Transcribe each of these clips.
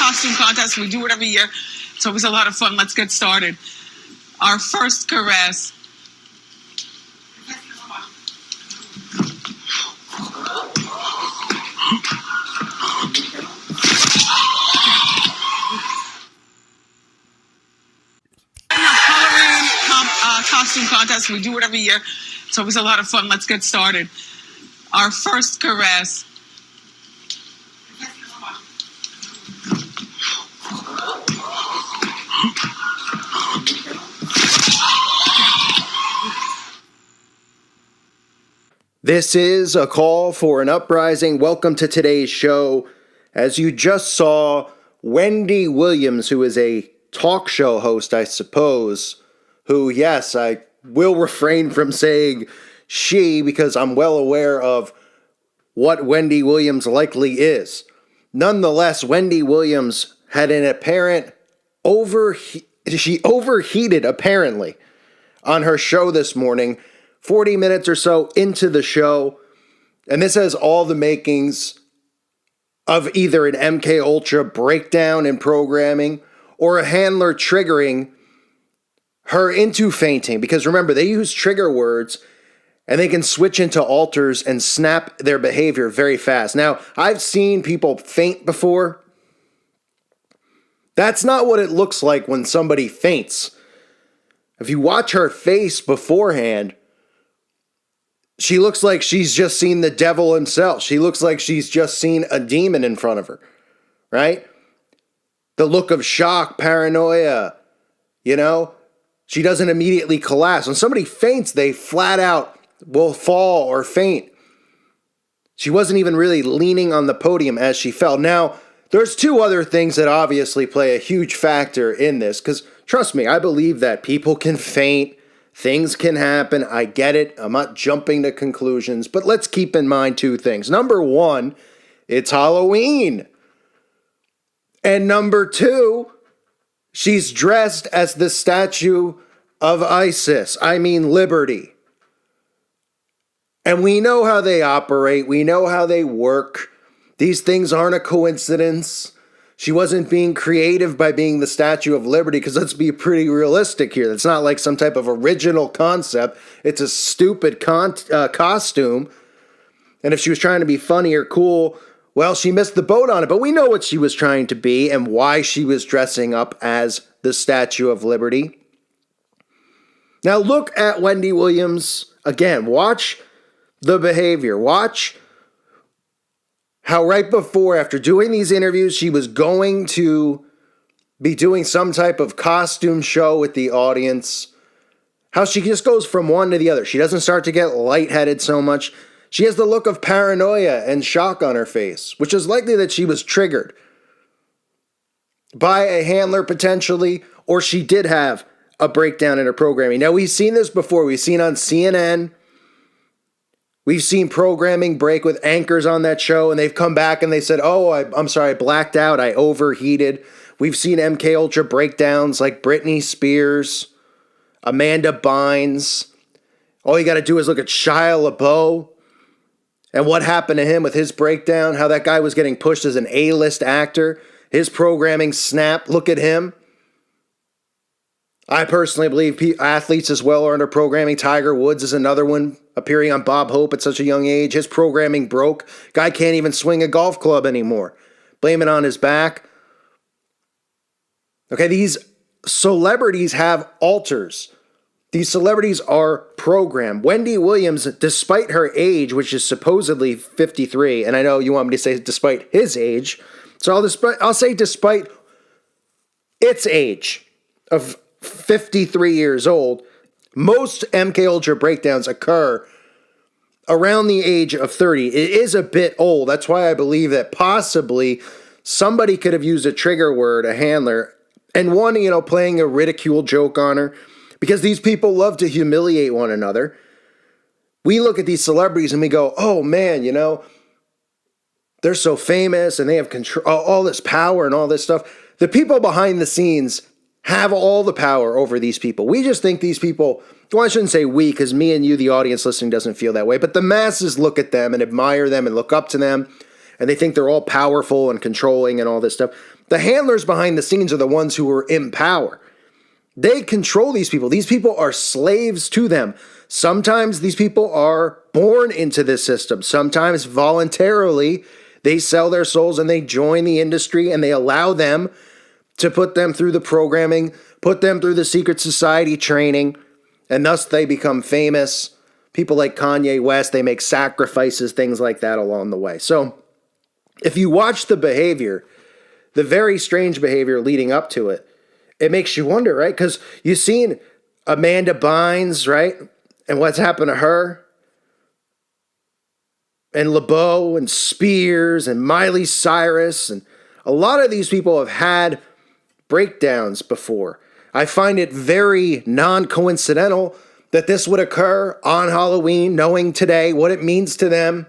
costume contest. We do it every year. It's always a lot of fun. Let's get started. Our first caress. Costume contest. We do it every year. It's always a lot of fun. Let's get started. Our first caress. This is a call for an uprising. Welcome to today's show. As you just saw, Wendy Williams, who is a talk show host, I suppose, who, yes, I will refrain from saying she because I'm well aware of what Wendy Williams likely is. Nonetheless, Wendy Williams had an apparent she overheated apparently on her show this morning, 40 minutes or so into the show. And this has all the makings of either an MK-Ultra breakdown in programming or a handler triggering her into fainting. Because remember, they use trigger words and they can switch into alters and snap their behavior very fast. Now, I've seen people faint before. That's not what it looks like when somebody faints. If you watch her face beforehand, she looks like she's just seen the devil himself. She looks like she's just seen a demon in front of her, right? The look of shock, paranoia, you know? She doesn't immediately collapse. When somebody faints, they flat out will fall or faint. She wasn't even really leaning on the podium as she fell. Now, there's two other things that obviously play a huge factor in this, because trust me, I believe that people can faint, things can happen, I get it, I'm not jumping to conclusions, but let's keep in mind two things. Number one, it's Halloween. And number two, she's dressed as the statue of ISIS. I mean Liberty. And we know how they operate. We know how they work. These things aren't a coincidence. She wasn't being creative by being the Statue of Liberty, because let's be pretty realistic here. It's not like some type of original concept. It's a stupid costume. And if she was trying to be funny or cool, well, she missed the boat on it. But we know what she was trying to be and why she was dressing up as the Statue of Liberty. Now look at Wendy Williams. Again, watch the behavior. Watch how right before, after doing these interviews, she was going to be doing some type of costume show with the audience. How she just goes from one to the other. She doesn't start to get lightheaded so much. She has the look of paranoia and shock on her face, which is likely that she was triggered by a handler potentially, or she did have a breakdown in her programming. Now, we've seen this before. We've seen on CNN. We've seen programming break with anchors on that show, and they've come back and they said, oh, I'm sorry, I blacked out, I overheated. We've seen MK-Ultra breakdowns like Britney Spears, Amanda Bynes. All you got to do is look at Shia LaBeouf and what happened to him with his breakdown, how that guy was getting pushed as an A-list actor. His programming snapped. Look at him. I personally believe athletes as well are under programming. Tiger Woods is another one, appearing on Bob Hope at such a young age. His programming broke. Guy can't even swing a golf club anymore. Blame it on his back. Okay, these celebrities have alters. These celebrities are programmed. Wendy Williams, despite her age, which is supposedly 53, and I know you want me to say despite his age, so I'll say despite its age of 53 years old, most MK-Ultra breakdowns occur around the age of 30. It is a bit old. That's why I believe that possibly somebody could have used a trigger word, a handler, and one, playing a ridicule joke on her, because these people love to humiliate one another. We look at these celebrities and we go, oh man, they're so famous and they have control, all this power and all this stuff. The people behind the scenes have all the power over these people. We just think these people, well, I shouldn't say we, because me and you, the audience listening, doesn't feel that way, but the masses look at them and admire them and look up to them, and they think they're all powerful and controlling and all this stuff. The handlers behind the scenes are the ones who are in power. They control these people. These people are slaves to them. Sometimes these people are born into this system. Sometimes voluntarily they sell their souls and they join the industry and they allow them to put them through the programming, put them through the secret society training, and thus they become famous. People like Kanye West, they make sacrifices, things like that along the way. So if you watch the behavior, the very strange behavior leading up to it, it makes you wonder, right? Because you've seen Amanda Bynes, right? And what's happened to her. And LeBeau and Spears and Miley Cyrus. And a lot of these people have had breakdowns before. I find it very non-coincidental that this would occur on Halloween, knowing today what it means to them.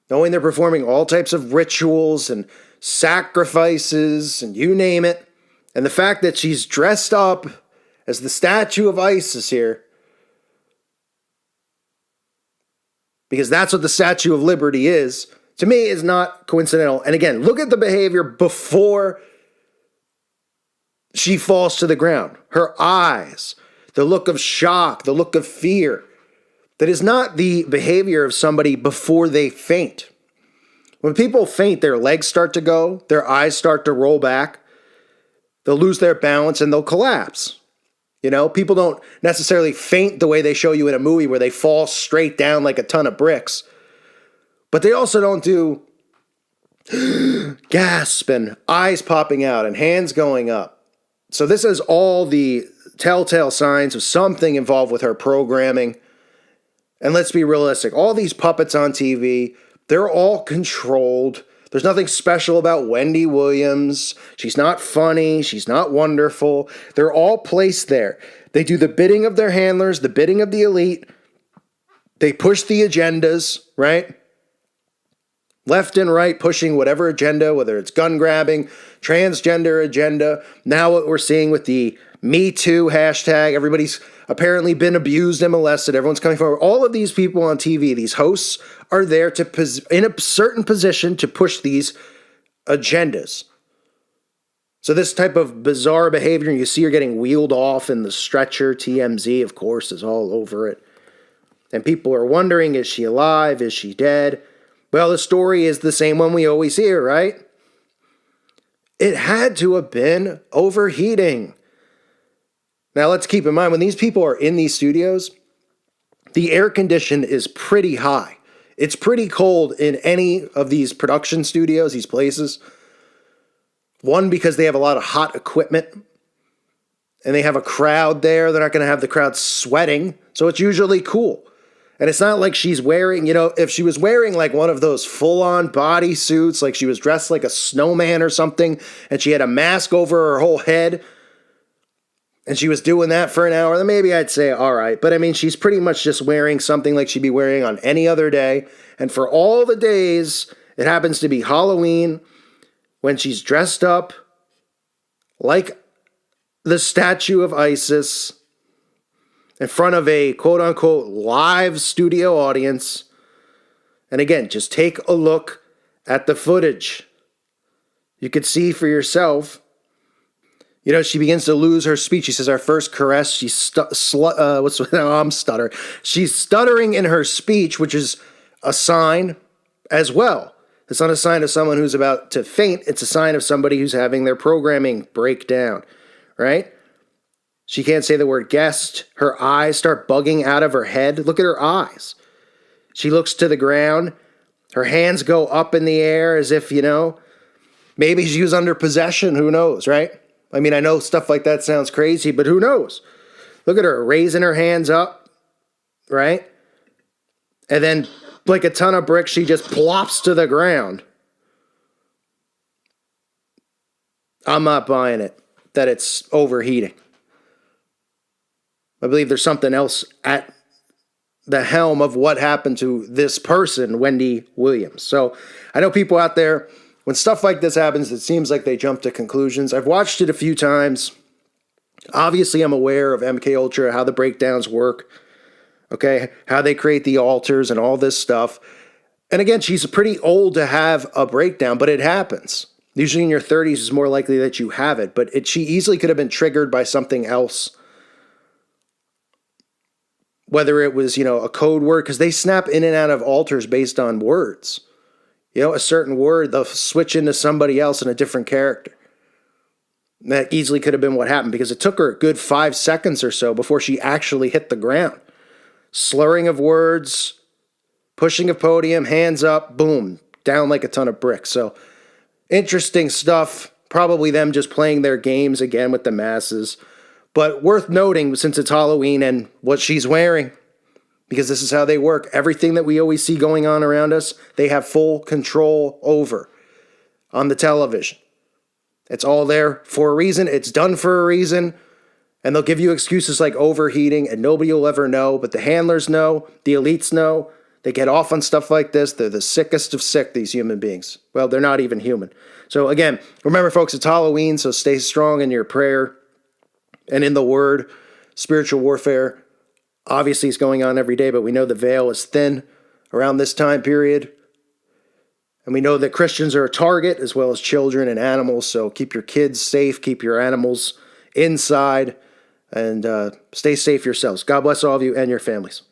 Knowing they're performing all types of rituals and sacrifices and you name it. And the fact that she's dressed up as the statue of Isis here, because that's what the Statue of Liberty is, to me is not coincidental. And again, look at the behavior before she falls to the ground. Her eyes, the look of shock, the look of fear. That is not the behavior of somebody before they faint. When people faint, their legs start to go, their eyes start to roll back. They'll lose their balance and they'll collapse. You know, people don't necessarily faint the way they show you in a movie where they fall straight down like a ton of bricks. But they also don't do gasp and eyes popping out and hands going up. So this is all the telltale signs of something involved with her programming. And let's be realistic. All these puppets on TV, they're all controlled. There's nothing special about Wendy Williams. She's not funny. She's not wonderful. They're all placed there. They do the bidding of their handlers, the bidding of the elite. They push the agendas, right? Left and right, pushing whatever agenda, whether it's gun grabbing, transgender agenda. Now what we're seeing with the Me Too hashtag, everybody's apparently been abused and molested. Everyone's coming forward. All of these people on TV, these hosts, are there to in a certain position to push these agendas. So this type of bizarre behavior, you see her getting wheeled off in the stretcher. TMZ, of course, is all over it. And people are wondering, is she alive? Is she dead? Well, the story is the same one we always hear, right? It had to have been overheating. Now, let's keep in mind, when these people are in these studios, the air condition is pretty high. It's pretty cold in any of these production studios, these places. One, because they have a lot of hot equipment, and they have a crowd there. They're not going to have the crowd sweating, so it's usually cool. And it's not like she's wearing, you know, if she was wearing like one of those full-on body suits, like she was dressed like a snowman or something, and she had a mask over her whole head, and she was doing that for an hour, then maybe I'd say, all right. But I mean, she's pretty much just wearing something like she'd be wearing on any other day. And for all the days, it happens to be Halloween, when she's dressed up like the statue of Isis in front of a quote-unquote live studio audience. And again, just take a look at the footage. You could see for yourself. You know, she begins to lose her speech. She says, our first caress, she's I'm stuttering. She's stuttering in her speech, which is a sign as well. It's not a sign of someone who's about to faint. It's a sign of somebody who's having their programming break down, right? She can't say the word guest. Her eyes start bugging out of her head. Look at her eyes. She looks to the ground. Her hands go up in the air as if, you know, maybe she was under possession. Who knows, right? I mean, I know stuff like that sounds crazy, but who knows? Look at her raising her hands up, right? And then, like a ton of bricks, she just plops to the ground. I'm not buying it, that it's overheating. I believe there's something else at the helm of what happened to this person, Wendy Williams. So I know people out there, when stuff like this happens, it seems like they jump to conclusions. I've watched it a few times. Obviously, I'm aware of MK-Ultra, how the breakdowns work, okay, how they create the altars and all this stuff. And again, she's pretty old to have a breakdown, but it happens. Usually in your 30s is more likely that you have it, but she easily could have been triggered by something else. Whether it was, a code word, because they snap in and out of altars based on words. A certain word, they'll switch into somebody else in a different character. And that easily could have been what happened, because it took her a good 5 seconds or so before she actually hit the ground. Slurring of words, pushing of podium, hands up, boom, down like a ton of bricks. So interesting stuff. Probably them just playing their games again with the masses. But worth noting, since it's Halloween, and what she's wearing, because this is how they work. Everything that we always see going on around us, they have full control over on the television. It's all there for a reason. It's done for a reason. And they'll give you excuses like overheating, and nobody will ever know. But the handlers know. The elites know. They get off on stuff like this. They're the sickest of sick, these human beings. Well, they're not even human. So again, remember, folks, it's Halloween, so stay strong in your prayer and in the word. Spiritual warfare obviously is going on every day, but we know the veil is thin around this time period. And we know that Christians are a target, as well as children and animals. So keep your kids safe, keep your animals inside, and stay safe yourselves. God bless all of you and your families.